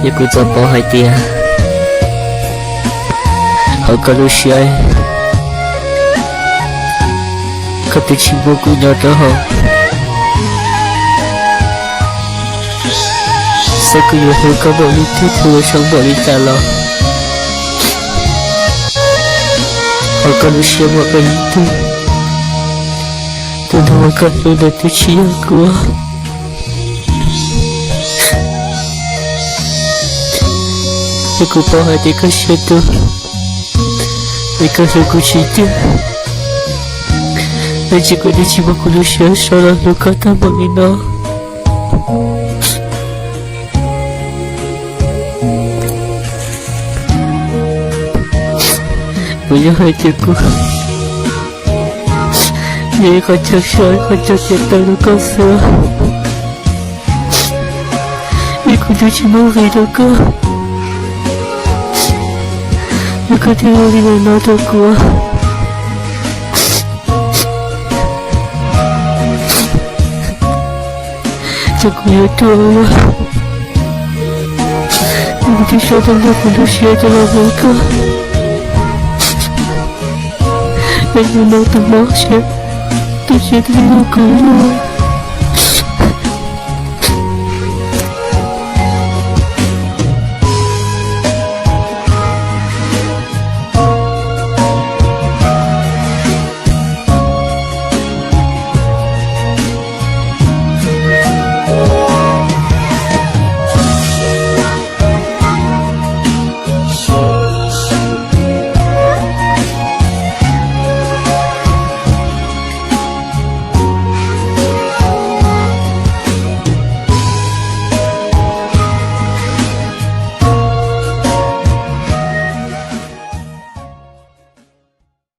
也不怎么海点，好个路线，可比起我姑娘的好。3个月后，刚把你推出了上玻璃大楼，好个路线我跟你对，等到我感动的对起阳光。Aku bawa dia ke situ, mereka sungguh cinta. Dan jika dia cium manusia, selalu kata mengenal. Punya hatiku, dia kacau syar, kacau cinta luka. Aku dah cuma hidup. Aku tinggal di mana aku. Aku ya Tuhan, aku bisa dalam manusia dalam mereka. Dan memang termaksud terjadi aku.